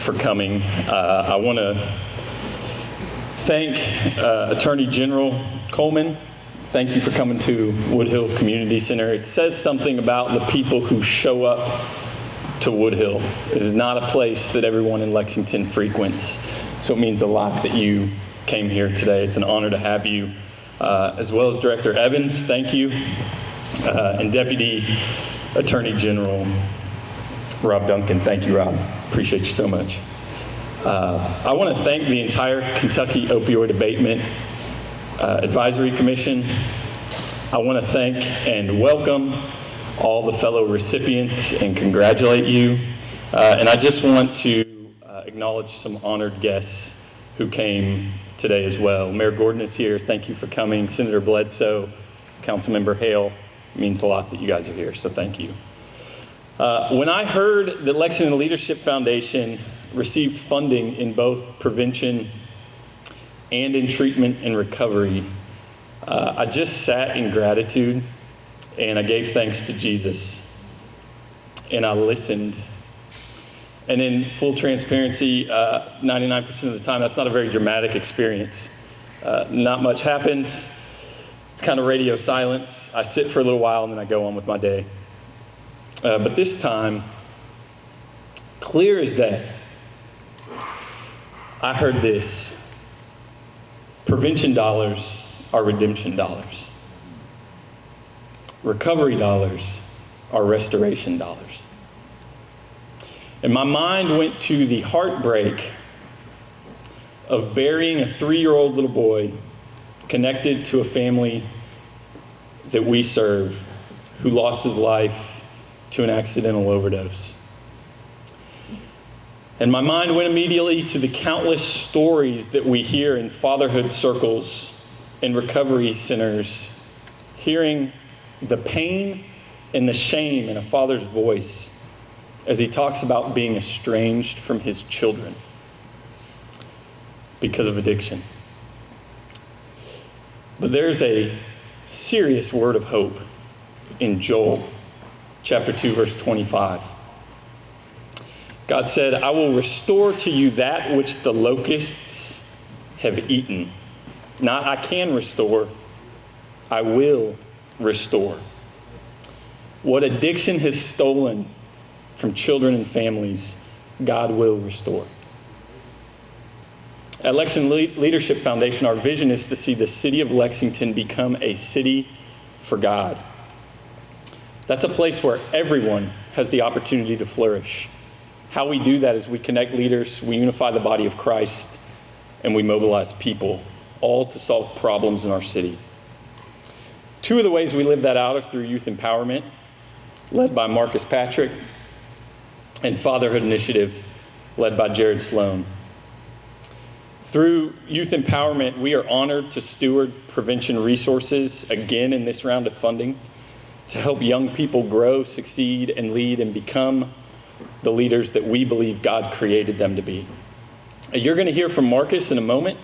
for coming. I want to thank Attorney General Coleman. Thank you for coming to Woodhill Community Center. It says something about the people who show up to Woodhill. This is not a place that everyone in Lexington frequents, so it means a lot that you came here today. It's an honor to have you, as well as Director Evans, thank you, and Deputy Attorney General Rob Duncan. Thank you, Rob. Appreciate you so much. I want to thank the entire Kentucky Opioid Abatement Advisory Commission. I want to thank and welcome all the fellow recipients and congratulate you. And I just want to acknowledge some honored guests who came today as well. Mayor Gordon is here. Thank you for coming. Senator Bledsoe, Councilmember Hale. It means a lot that you guys are here, so thank you. When I heard that Lexington Leadership Foundation received funding in both prevention and in treatment and recovery, I just sat in gratitude and I gave thanks to Jesus and I listened. And in full transparency, 99% of the time, that's not a very dramatic experience. Not much happens. It's kind of radio silence. I sit for a little while and then I go on with my day. But this time, clear as day, I heard this: prevention dollars are redemption dollars. Recovery dollars are restoration dollars. And my mind went to the heartbreak of burying a 3-year-old little boy connected to a family that we serve who lost his life to an accidental overdose. And my mind went immediately to the countless stories that we hear in fatherhood circles and recovery centers, hearing the pain and the shame in a father's voice as he talks about being estranged from his children because of addiction. But there's a serious word of hope in Joel chapter 2, verse 25. God said, I will restore to you that which the locusts have eaten. Not I can restore, I will restore. What addiction has stolen from children and families, God will restore. At Lexington Leadership Foundation, our vision is to see the city of Lexington become a city for God. That's a place where everyone has the opportunity to flourish. How we do that is we connect leaders, we unify the body of Christ, and we mobilize people, all to solve problems in our city. 2 of the ways we live that out are through youth empowerment, led by Marcus Patrick, and Fatherhood Initiative, led by Jared Sloan. Through youth empowerment, we are honored to steward prevention resources again in this round of funding to help young people grow, succeed, and lead and become the leaders that we believe God created them to be. You're going to hear from Marcus in a moment.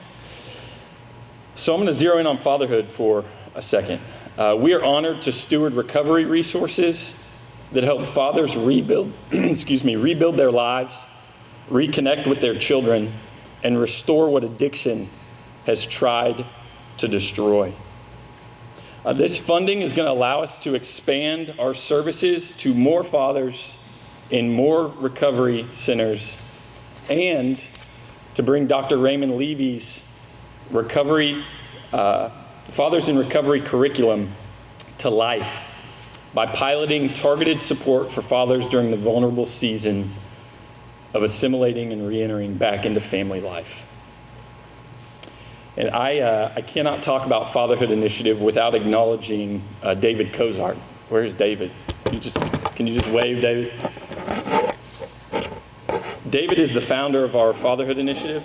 So I'm going to zero in on fatherhood for a second. We are honored to steward recovery resources that help fathers rebuild their lives, reconnect with their children, and restore what addiction has tried to destroy. This funding is going to allow us to expand our services to more fathers in more recovery centers and to bring Dr. Raymond Levy's Fathers in Recovery curriculum to life by piloting targeted support for fathers during the vulnerable season of assimilating and reentering back into family life. And I cannot talk about Fatherhood Initiative without acknowledging David Cozart. Where is David? Can you just wave, David? David is the founder of our Fatherhood Initiative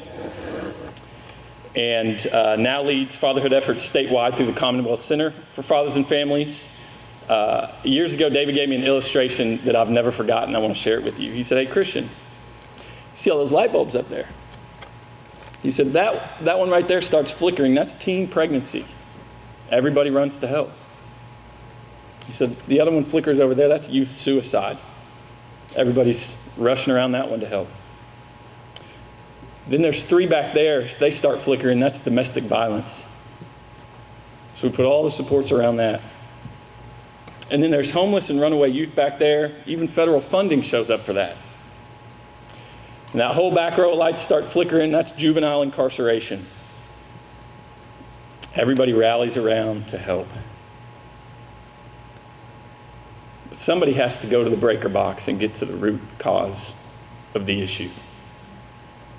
and now leads fatherhood efforts statewide through the Commonwealth Center for Fathers and Families. Years ago, David gave me an illustration that I've never forgotten. I want to share it with you. He said, hey, Christian, you see all those light bulbs up there? He said, that one right there starts flickering. That's teen pregnancy. Everybody runs to help. He said, the other one flickers over there. That's youth suicide. Everybody's rushing around that one to help. Then there's 3 back there. They start flickering. That's domestic violence. So we put all the supports around that. And then there's homeless and runaway youth back there. Even federal funding shows up for that. And that whole back row of lights start flickering. That's juvenile incarceration. Everybody rallies around to help. But somebody has to go to the breaker box and get to the root cause of the issue.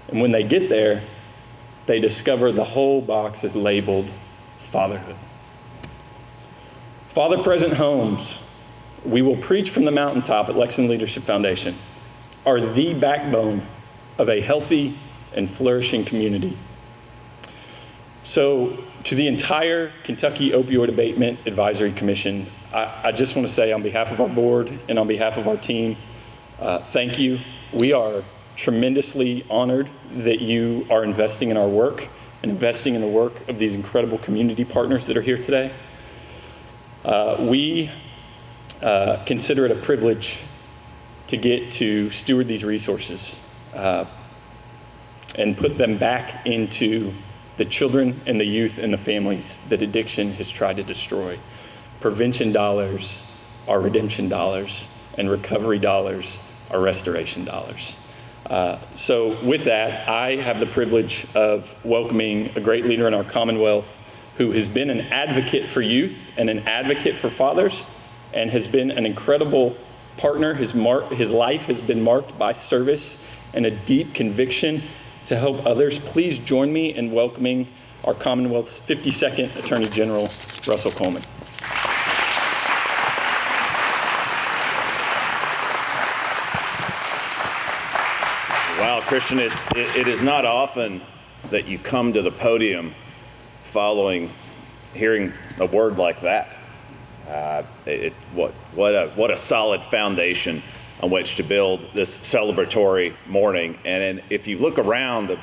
And when they get there, they discover the whole box is labeled fatherhood. Father-present homes, we will preach from the mountaintop at Lexington Leadership Foundation, are the backbone of a healthy and flourishing community. So to the entire Kentucky Opioid Abatement Advisory Commission, I just want to say on behalf of our board and on behalf of our team, thank you. We are tremendously honored that you are investing in our work and investing in the work of these incredible community partners that are here today. We consider it a privilege to get to steward these resources and put them back into the children and the youth and the families that addiction has tried to destroy. Prevention dollars are redemption dollars, and recovery dollars are restoration dollars. So with that, I have the privilege of welcoming a great leader in our Commonwealth who has been an advocate for youth and an advocate for fathers and has been an incredible partner. His life has been marked by service and a deep conviction to help others. Please join me in welcoming our Commonwealth's 52nd Attorney General, Russell Coleman. Wow, Christian, it is not often that you come to the podium following hearing a word like that. What a solid foundation on which to build this celebratory morning. And if you look around,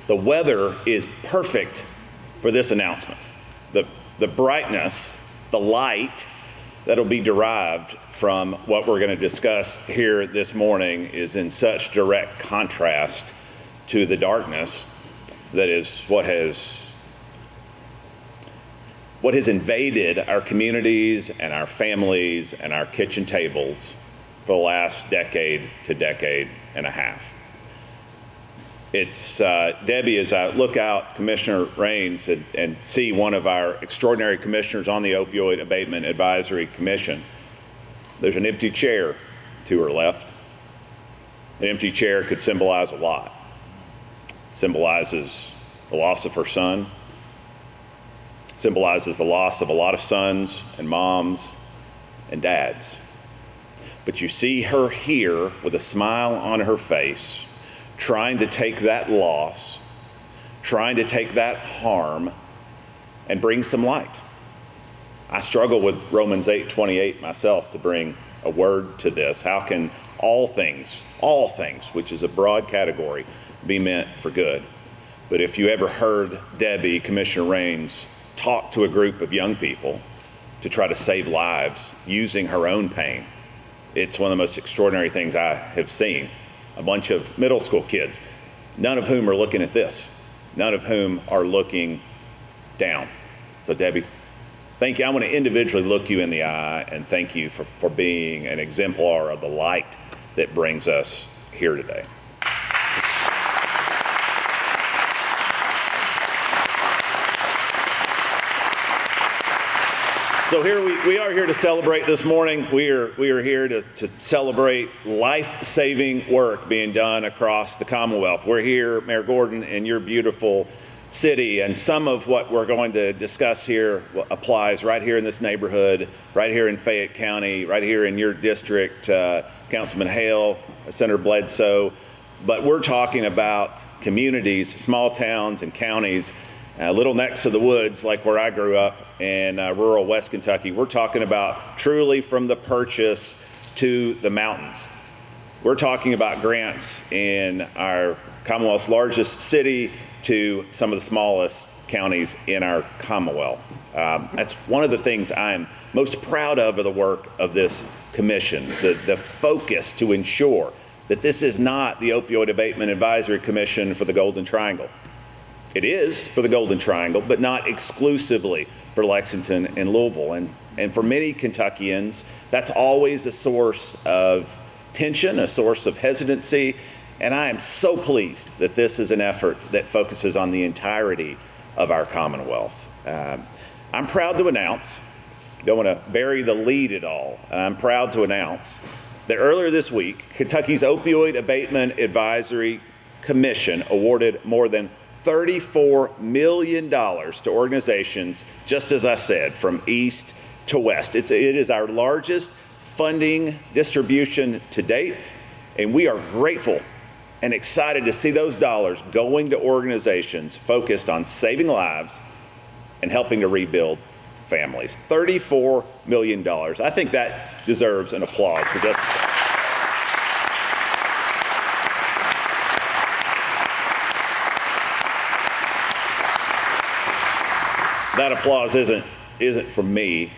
the weather is perfect for this announcement. The brightness, the light that'll be derived from what we're going to discuss here this morning is in such direct contrast to the darkness that is what has invaded our communities and our families and our kitchen tables for the last decade to decade and a half. It's, Debbie, as I look out, Commissioner Raines, and see one of our extraordinary commissioners on the Opioid Abatement Advisory Commission, there's an empty chair to her left. An empty chair could symbolize a lot. It symbolizes the loss of her son, symbolizes the loss of a lot of sons and moms and dads. But you see her here with a smile on her face, trying to take that loss, trying to take that harm and bring some light. I struggle with Romans 8:28 myself to bring a word to this. How can all things, which is a broad category, be meant for good? But if you ever heard Debbie, Commissioner Raines, talk to a group of young people to try to save lives using her own pain, it's one of the most extraordinary things I have seen. A bunch of middle school kids, none of whom are looking at this, none of whom are looking down. So Debbie, thank you. I want to individually look you in the eye and thank you for being an exemplar of the light that brings us here today. So here we are here to celebrate this morning. We are here to celebrate life-saving work being done across the Commonwealth. We're here, Mayor Gordon, in your beautiful city, and some of what we're going to discuss here applies right here in this neighborhood, right here in Fayette County, right here in your district, Councilman Hale, Senator Bledsoe. But we're talking about communities, small towns and counties, a little next to the woods, like where I grew up in rural West Kentucky. We're talking about truly from the purchase to the mountains. We're talking about grants in our Commonwealth's largest city to some of the smallest counties in our Commonwealth. That's one of the things I'm most proud of the work of this commission, the focus to ensure that this is not the Opioid Abatement Advisory Commission for the Golden Triangle. It is for the Golden Triangle, but not exclusively for Lexington and Louisville. And for many Kentuckians, that's always a source of tension, a source of hesitancy. And I am so pleased that this is an effort that focuses on the entirety of our Commonwealth. I'm proud to announce, don't want to bury the lead at all, I'm proud to announce that earlier this week, Kentucky's Opioid Abatement Advisory Commission awarded more than $34 million to organizations, just as I said, from east to west. It is our largest funding distribution to date, and we are grateful and excited to see those dollars going to organizations focused on saving lives and helping to rebuild families. $34 million. I think that deserves an applause for just that applause isn't from me.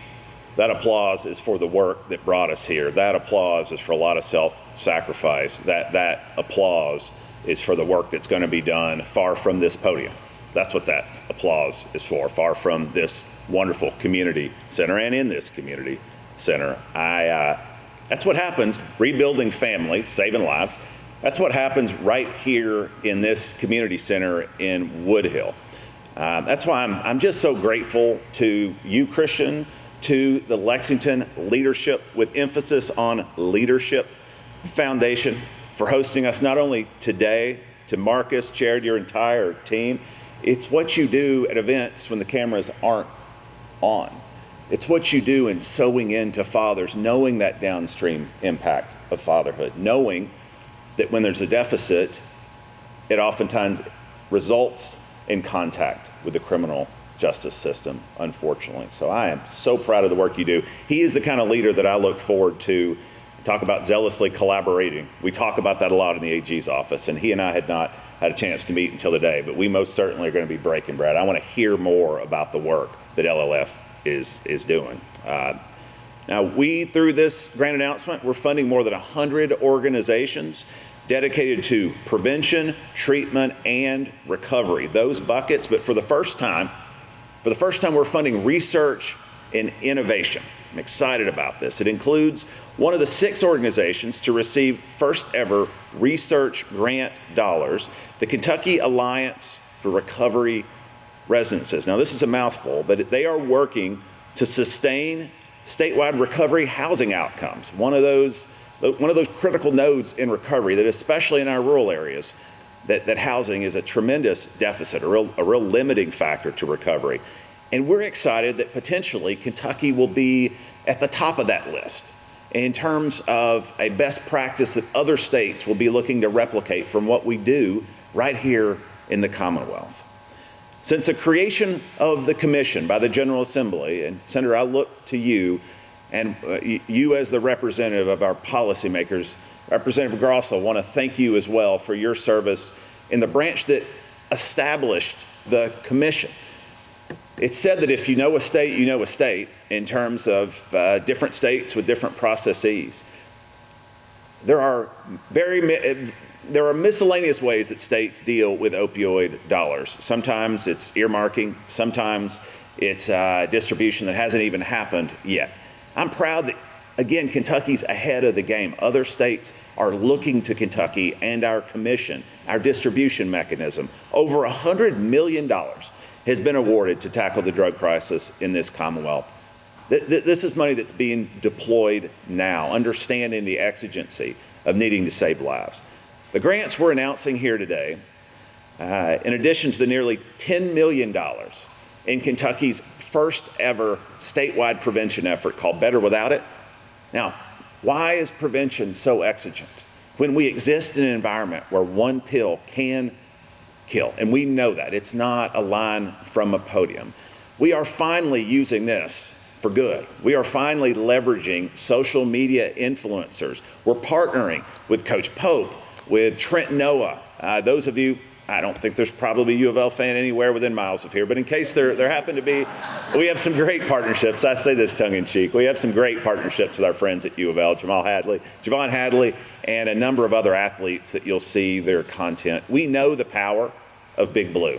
That applause is for the work that brought us here. That applause is for a lot of self-sacrifice. That applause is for the work that's going to be done far from this podium. That's what that applause is for, far from this wonderful community center and in this community center. That's what happens, rebuilding families, saving lives. That's what happens right here in this community center in Woodhill. That's why I'm just so grateful to you, Christian, to the Lexington Leadership with emphasis on Leadership Foundation for hosting us not only today, to Marcus, Jared, your entire team. It's what you do at events when the cameras aren't on. It's what you do in sowing into fathers, knowing that downstream impact of fatherhood, knowing that when there's a deficit, it oftentimes results in contact with the criminal justice system, unfortunately. So I am so proud of the work you do. He is the kind of leader that I look forward to. Talk about zealously collaborating. We talk about that a lot in the AG's office, and he and I had not had a chance to meet until today, but we most certainly are going to be breaking bread. I want to hear more about the work that LLF is doing. Now, we, through this grant announcement, we're funding more than 100 organizations dedicated to prevention, treatment, and recovery. Those buckets, but for the first time, we're funding research and innovation. I'm excited about this. It includes one of the 6 organizations to receive first ever research grant dollars, the Kentucky Alliance for Recovery Residences. Now, this is a mouthful, but they are working to sustain statewide recovery housing outcomes. One of those critical nodes in recovery that, especially in our rural areas, that housing is a tremendous deficit, a real limiting factor to recovery. And we're excited that potentially Kentucky will be at the top of that list in terms of a best practice that other states will be looking to replicate from what we do right here in the Commonwealth. Since the creation of the commission by the General Assembly, and Senator, I look to you, and you as the representative of our policymakers, Representative Grosso, want to thank you as well for your service in the branch that established the commission. It's said that if you know a state, you know a state in terms of different states with different processes. There are miscellaneous ways that states deal with opioid dollars. Sometimes it's earmarking, sometimes it's distribution that hasn't even happened yet. I'm proud that, again, Kentucky's ahead of the game. Other states are looking to Kentucky and our commission, our distribution mechanism. Over $100 million has been awarded to tackle the drug crisis in this Commonwealth. This is money that's being deployed now, understanding the exigency of needing to save lives. The grants we're announcing here today, in addition to the nearly $10 million in Kentucky's first ever statewide prevention effort called Better Without It. Now, why is prevention so exigent when we exist in an environment where one pill can kill? And we know that. It's not a line from a podium. We are finally using this for good. We are finally leveraging social media influencers. We're partnering with Coach Pope, with Trent Noah. Those of you I don't think there's probably a U of L fan anywhere within miles of here, but in case there happen to be, we have some great partnerships. I say this tongue in cheek. We have some great partnerships with our friends at U of L, Javon Hadley, and a number of other athletes that you'll see their content. We know the power of Big Blue,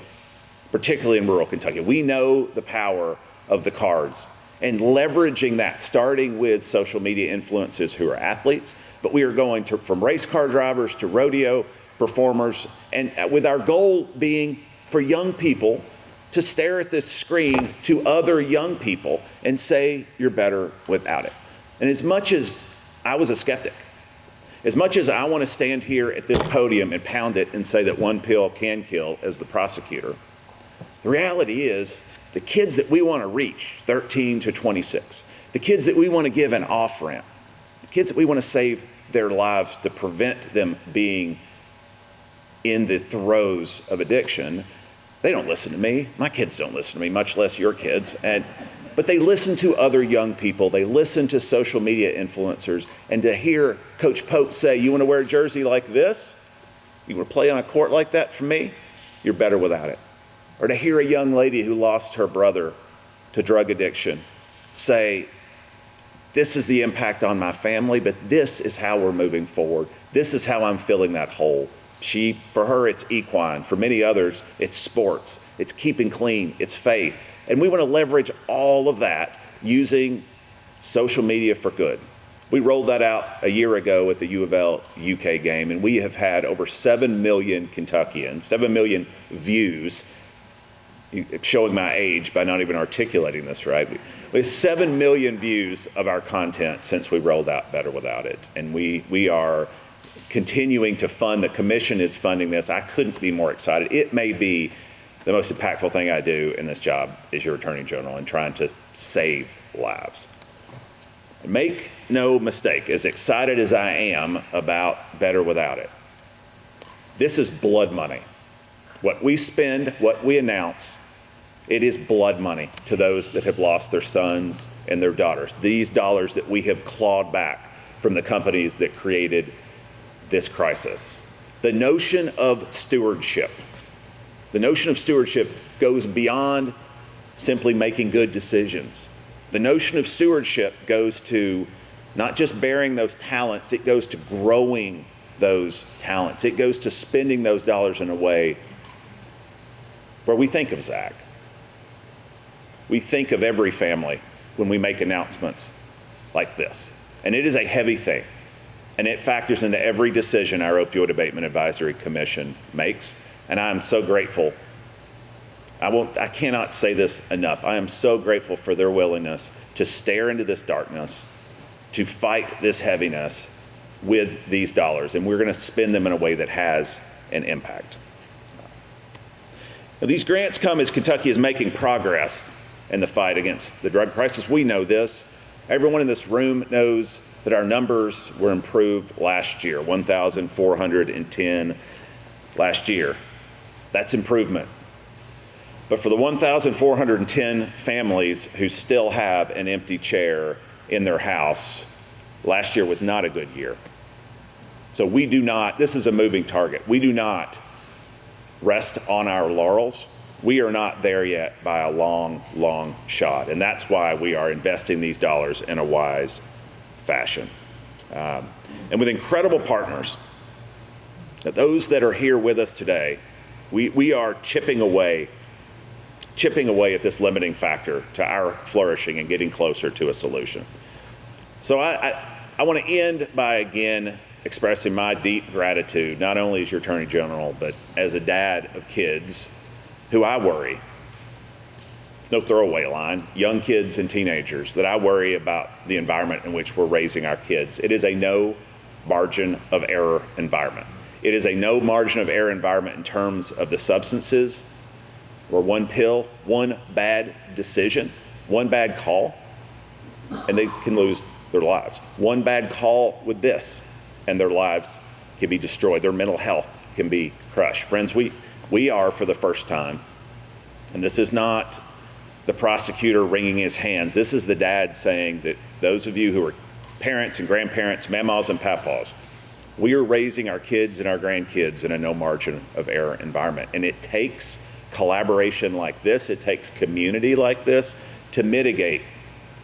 particularly in rural Kentucky. We know the power of the cards and leveraging that, starting with social media influencers who are athletes, but we are going to from race car drivers to rodeo performers, and with our goal being for young people to stare at this screen to other young people and say, you're better without it. And as much as I was a skeptic, as much as I want to stand here at this podium and pound it and say that one pill can kill as the prosecutor, the reality is the kids that we want to reach, 13 to 26, the kids that we want to give an off-ramp, the kids that we want to save their lives to prevent them being in the throes of addiction, they don't listen to me. My kids don't listen to me, much less your kids. But they listen to other young people. They listen to social media influencers. And to hear Coach Pope say, you want to wear a jersey like this? You want to play on a court like that for me? You're better without it. Or to hear a young lady who lost her brother to drug addiction say, this is the impact on my family, but this is how we're moving forward. This is how I'm filling that hole. For her, it's equine. For many others, it's sports. It's keeping clean. It's faith. And we want to leverage all of that using social media for good. We rolled that out a year ago at the U of L UK game, and we have had over 7 million Kentuckians, 7 million views, showing my age by not even articulating this right. We have 7 million views of our content since we rolled out Better Without It. And we are continuing to fund. The commission is funding this. I couldn't be more excited. It may be the most impactful thing I do in this job as your Attorney General and trying to save lives. Make no mistake, as excited as I am about Better Without It, this is blood money. What we spend, what we announce, it is blood money to those that have lost their sons and their daughters. These dollars that we have clawed back from the companies that created this crisis. The notion of stewardship goes beyond simply making good decisions. The notion of stewardship goes to not just bearing those talents, it goes to growing those talents. It goes to spending those dollars in a way where we think of Zach. We think of every family when we make announcements like this. And it is a heavy thing. And it factors into every decision our Opioid Abatement Advisory Commission makes. And I am so grateful. I cannot say this enough. I am so grateful for their willingness to stare into this darkness, to fight this heaviness with these dollars. And we're going to spend them in a way that has an impact. Now, these grants come as Kentucky is making progress in the fight against the drug crisis. We know this. Everyone in this room knows that our numbers were improved last year, 1,410 last year. That's improvement. But for the 1,410 families who still have an empty chair in their house, last year was not a good year. So this is a moving target. We do not rest on our laurels. We are not there yet by a long, long shot. And that's why we are investing these dollars in a wise fashion. And with incredible partners, those that are here with us today, we are chipping away at this limiting factor to our flourishing and getting closer to a solution. So I want to end by again expressing my deep gratitude, not only as your Attorney General, but as a dad of kids who I worry, no throwaway line, young kids and teenagers, that I worry about the environment in which we're raising our kids. It is a no margin of error environment. It is a no margin of error environment in terms of the substances, where one pill, one bad decision, one bad call, and they can lose their lives. One bad call with this, and their lives can be destroyed. Their mental health can be crushed. Friends, we are, for the first time, and this is not the prosecutor wringing his hands. This is the dad saying that those of you who are parents and grandparents, mamas and papas, We are raising our kids and our grandkids in a no margin of error environment. And it takes collaboration like this, it takes community like this to mitigate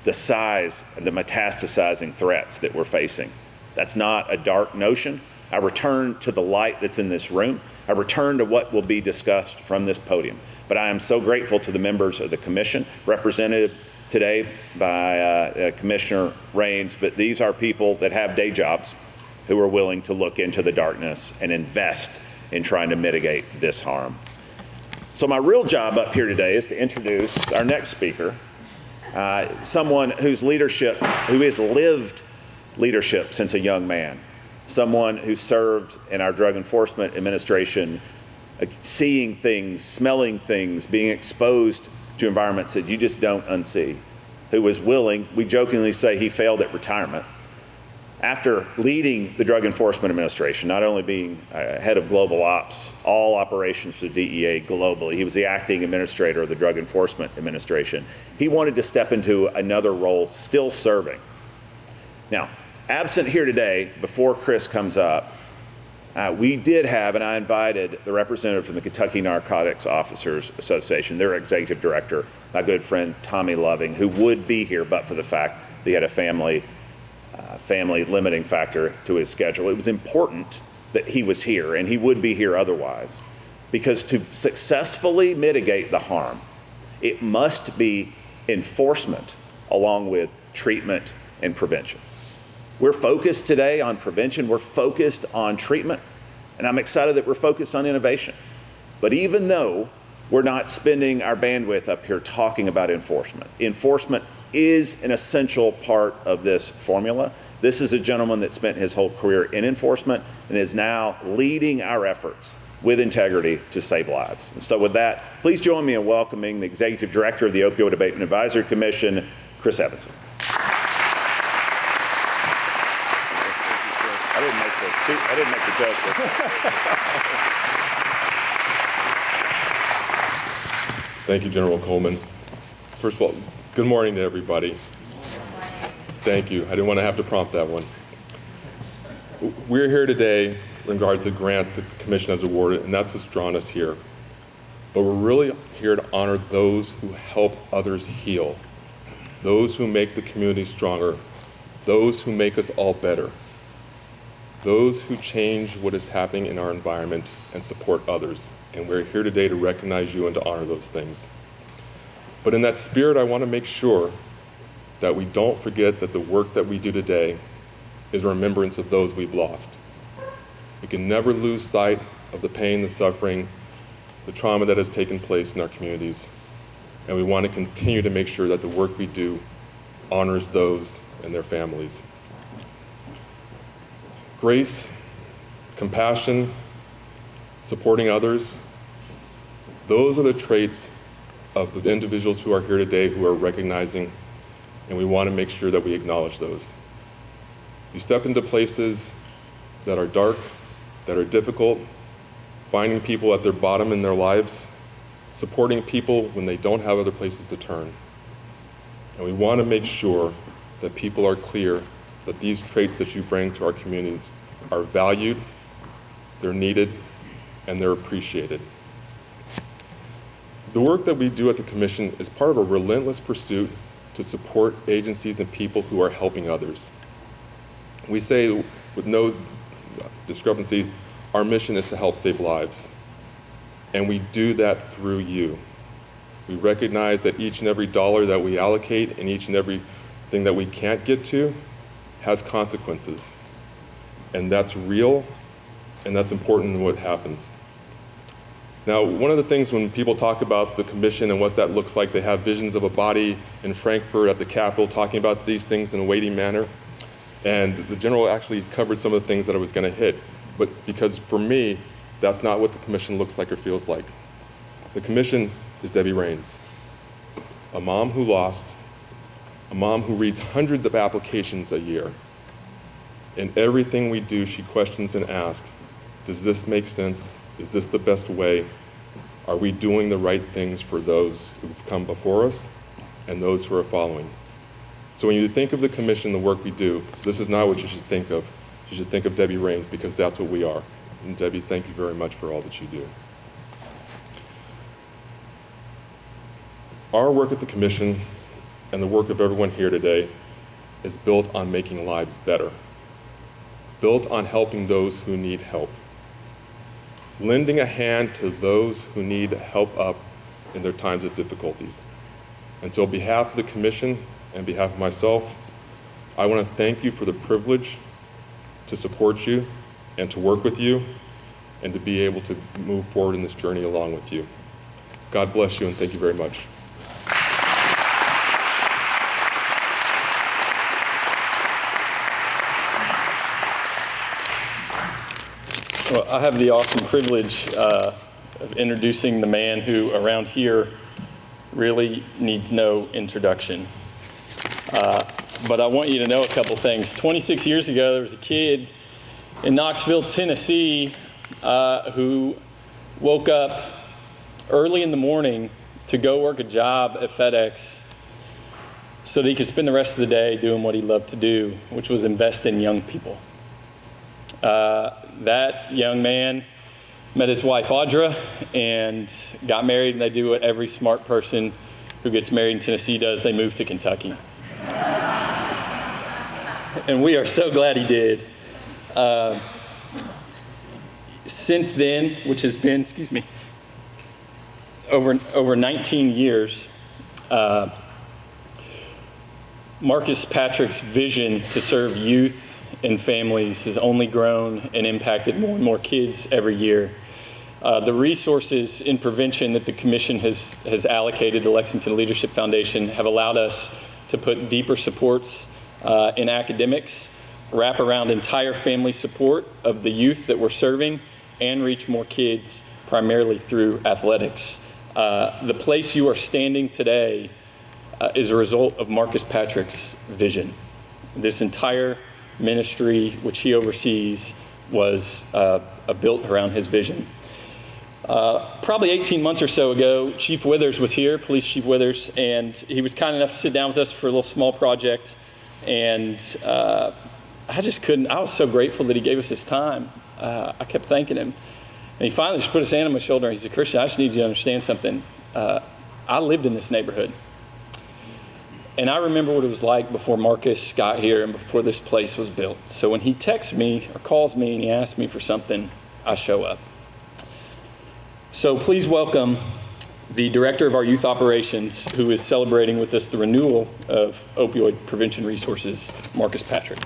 the size and the metastasizing threats that we're facing. That's not a dark notion. I return to the light that's in this room. I return to what will be discussed from this podium. But I am so grateful to the members of the commission, represented today by Commissioner Raines, but these are people that have day jobs who are willing to look into the darkness and invest in trying to mitigate this harm. So my real job up here today is to introduce our next speaker, someone who has lived leadership since a young man, someone who served in our Drug Enforcement Administration, seeing things, smelling things, being exposed to environments that you just don't unsee, who was willing, we jokingly say he failed at retirement, after leading the Drug Enforcement Administration, not only being head of global ops, all operations for DEA globally, he was the acting administrator of the Drug Enforcement Administration. He wanted to step into another role, still serving. Now, absent here today, before Chris comes up, we did have, and I invited the representative from the Kentucky Narcotics Officers Association, their executive director, my good friend Tommy Loving, who would be here but for the fact that he had a family limiting factor to his schedule. It was important that he was here, and he would be here otherwise, because to successfully mitigate the harm, it must be enforcement along with treatment and prevention. We're focused today on prevention, we're focused on treatment, and I'm excited that we're focused on innovation. But even though we're not spending our bandwidth up here talking about enforcement, enforcement is an essential part of this formula. This is a gentleman that spent his whole career in enforcement and is now leading our efforts with integrity to save lives. And so with that, please join me in welcoming the Executive Director of the Opioid Abatement Advisory Commission, Chris Evanson. I didn't make the joke. Thank you, General Coleman. First of all, good morning to everybody. Thank you. I didn't want to have to prompt that one. We're here today in regards to the grants that the Commission has awarded, and that's what's drawn us here. But we're really here to honor those who help others heal, those who make the community stronger, those who make us all better, those who change what is happening in our environment and support others. And we're here today to recognize you and to honor those things. But in that spirit, I want to make sure that we don't forget that the work that we do today is a remembrance of those we've lost. We can never lose sight of the pain, the suffering, the trauma that has taken place in our communities. And we want to continue to make sure that the work we do honors those and their families. Grace, compassion, supporting others, those are the traits of the individuals who are here today who are recognizing, and we want to make sure that we acknowledge those. You step into places that are dark, that are difficult, finding people at their bottom in their lives, supporting people when they don't have other places to turn. And we want to make sure that people are clear that these traits that you bring to our communities are valued, they're needed, and they're appreciated. The work that we do at the Commission is part of a relentless pursuit to support agencies and people who are helping others. We say with no discrepancy, our mission is to help save lives. And we do that through you. We recognize that each and every dollar that we allocate and each and every thing that we can't get to has consequences. And that's real, and that's important in what happens. Now, one of the things when people talk about the Commission and what that looks like, they have visions of a body in Frankfurt at the Capitol talking about these things in a weighty manner. And the General actually covered some of the things that I was going to hit. But because for me, that's not what the Commission looks like or feels like. The Commission is Debbie Raines, a mom who lost, a mom who reads hundreds of applications a year. In everything we do, she questions and asks, does this make sense? Is this the best way? Are we doing the right things for those who've come before us and those who are following? So when you think of the Commission, the work we do, this is not what you should think of. you should think of Debbie Raines, because that's what we are. And Debbie, thank you very much for all that you do. Our work at the Commission and the work of everyone here today is built on making lives better, built on helping those who need help, lending a hand to those who need help up in their times of difficulties. And so on behalf of the Commission and on behalf of myself, I want to thank you for the privilege to support you and to work with you and to be able to move forward in this journey along with you. God bless you, and thank you very much. Well, I have the awesome privilege of introducing the man who around here really needs no introduction. But I want you to know a couple things. 26 years ago, there was a kid in Knoxville, Tennessee, who woke up early in the morning to go work a job at FedEx so that he could spend the rest of the day doing what he loved to do, which was invest in young people. That young man met his wife, Audra, and got married, and they do what every smart person who gets married in Tennessee does. They move to Kentucky. And we are so glad he did. Since then, which has been, over 19 years, Marcus Patrick's vision to serve youth and families has only grown and impacted more and more kids every year. The resources in prevention that the Commission has allocated to Lexington Leadership Foundation have allowed us to put deeper supports in academics, wrap around entire family support of the youth that we're serving, and reach more kids primarily through athletics. The place you are standing today is a result of Marcus Patrick's vision. This entire ministry, which he oversees, was built around his vision. Probably 18 months or so ago, Chief Withers was here, Police Chief Withers, and he was kind enough to sit down with us for a little small project. And I was so grateful that he gave us his time. I kept thanking him. And he finally just put his hand on my shoulder and he said, "Christian, I just need you to understand something. I lived in this neighborhood. And I remember what it was like before Marcus got here and before this place was built. So when he texts me or calls me and he asks me for something, I show up." So please welcome the director of our youth operations, who is celebrating with us the renewal of opioid prevention resources, Marcus Patrick.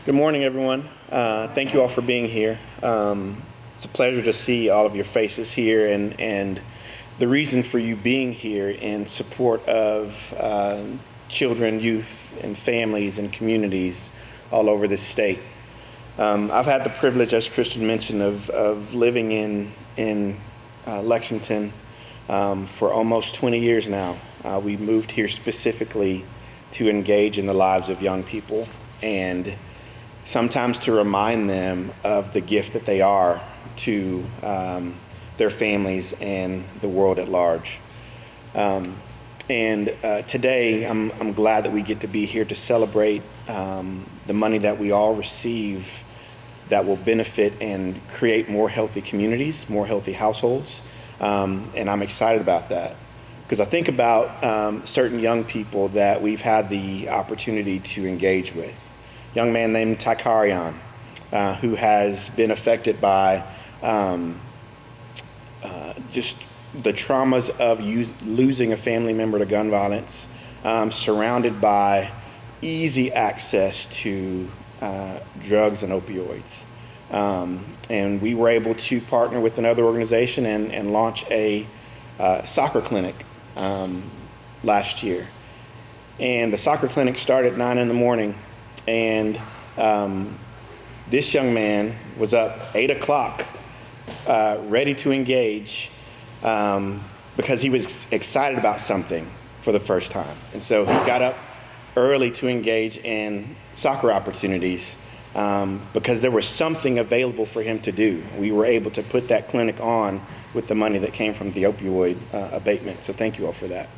Good morning, everyone. Thank you all for being here. It's a pleasure to see all of your faces here, and the reason for you being here in support of children, youth, and families and communities all over this state. I've had the privilege, as Christian mentioned, of living in Lexington for almost 20 years now. We moved here specifically to engage in the lives of young people and sometimes to remind them of the gift that they are to their families and the world at large. And today, I'm glad that we get to be here to celebrate the money that we all receive that will benefit and create more healthy communities, more healthy households. And I'm excited about that because I think about certain young people that we've had the opportunity to engage with. Young man named Takarian, who has been affected by just the traumas of losing a family member to gun violence, surrounded by easy access to drugs and opioids. And we were able to partner with another organization and launch a soccer clinic last year. And the soccer clinic started at 9 in the morning. And this young man was up 8 o'clock, ready to engage, because he was excited about something for the first time. And so he got up early to engage in soccer opportunities because there was something available for him to do. We were able to put that clinic on with the money that came from the opioid abatement. So thank you all for that.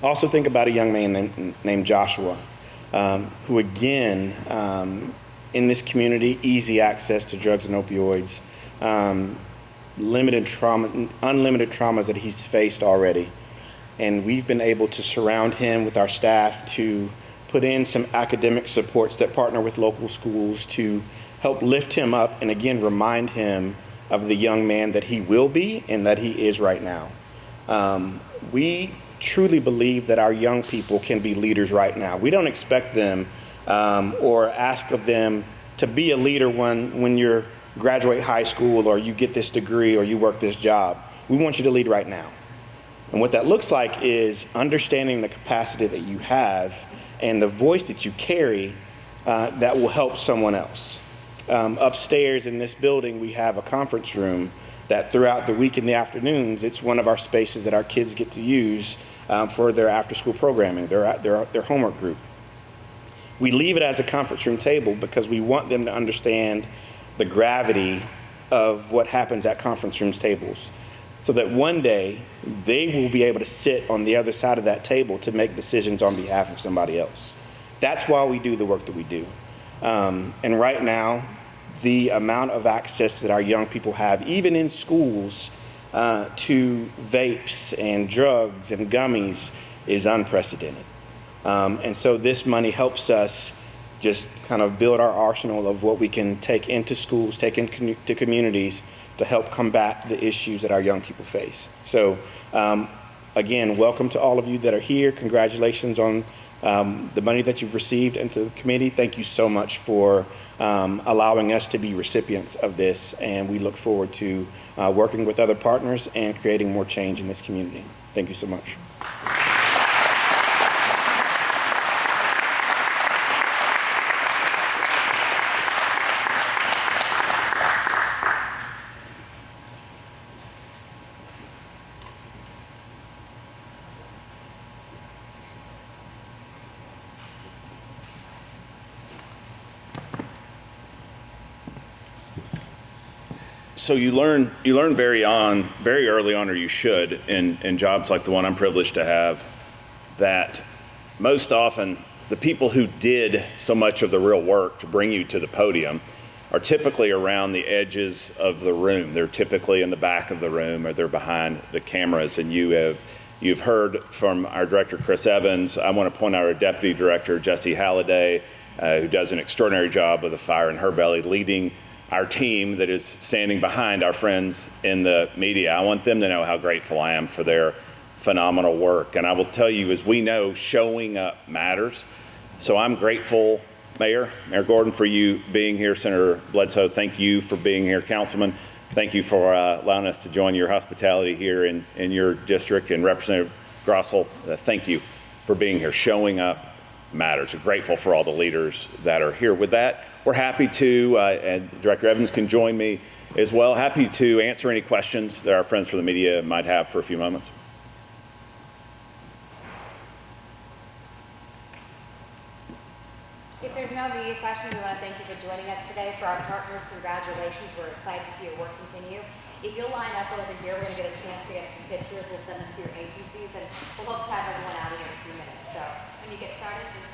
Also think about a young man named Joshua, who again, in this community, easy access to drugs and opioids, unlimited traumas that he's faced already. And we've been able to surround him with our staff to put in some academic supports that partner with local schools to help lift him up and again remind him of the young man that he will be and that he is right now. We truly believe that our young people can be leaders right now. We don't expect them or ask of them to be a leader when you graduate high school or you get this degree or you work this job. We want you to lead right now. And what that looks like is understanding the capacity that you have and the voice that you carry that will help someone else. Upstairs in this building, we have a conference room that throughout the week in the afternoons, it's one of our spaces that our kids get to use for their after-school programming, their homework group. We leave it as a conference room table because we want them to understand the gravity of what happens at conference rooms tables, so that one day they will be able to sit on the other side of that table to make decisions on behalf of somebody else. That's why we do the work that we do. And right now, the amount of access that our young people have, even in schools, to vapes and drugs and gummies is unprecedented. And so this money helps us just kind of build our arsenal of what we can take into schools, take into communities to help combat the issues that our young people face. So again, welcome to all of you that are here. Congratulations on the money that you've received into the committee. Thank you so much for allowing us to be recipients of this, and we look forward to working with other partners and creating more change in this community. Thank you so much. So you learn very early on, or you should, in jobs like the one I'm privileged to have, that most often the people who did so much of the real work to bring you to the podium are typically around the edges of the room. They're typically in the back of the room, or they're behind the cameras. And you've heard from our director, Chris Evans. I want to point out our deputy director, Jesse Halliday, who does an extraordinary job with the fire in her belly, leading our team that is standing behind our friends in the media. I want them to know how grateful I am for their phenomenal work. And I will tell you, as we know, showing up matters. So I'm grateful, Mayor Gordon, for you being here. Senator Bledsoe, thank you for being here. Councilman, thank you for allowing us to join your hospitality here in your district. And Representative Grossel, thank you for being here. Showing up matters. We're grateful for all the leaders that are here. With that, we're happy to, and Director Evans can join me as well, happy to answer any questions that our friends from the media might have for a few moments. If there's no immediate questions, we want to thank you for joining us today. For our partners, congratulations. We're excited to see your work continue. If you'll line up over here, we're going to get a chance to get some pictures. We'll send them to your agencies, and we'll hope to have everyone out of here in a few minutes. So when you get started, just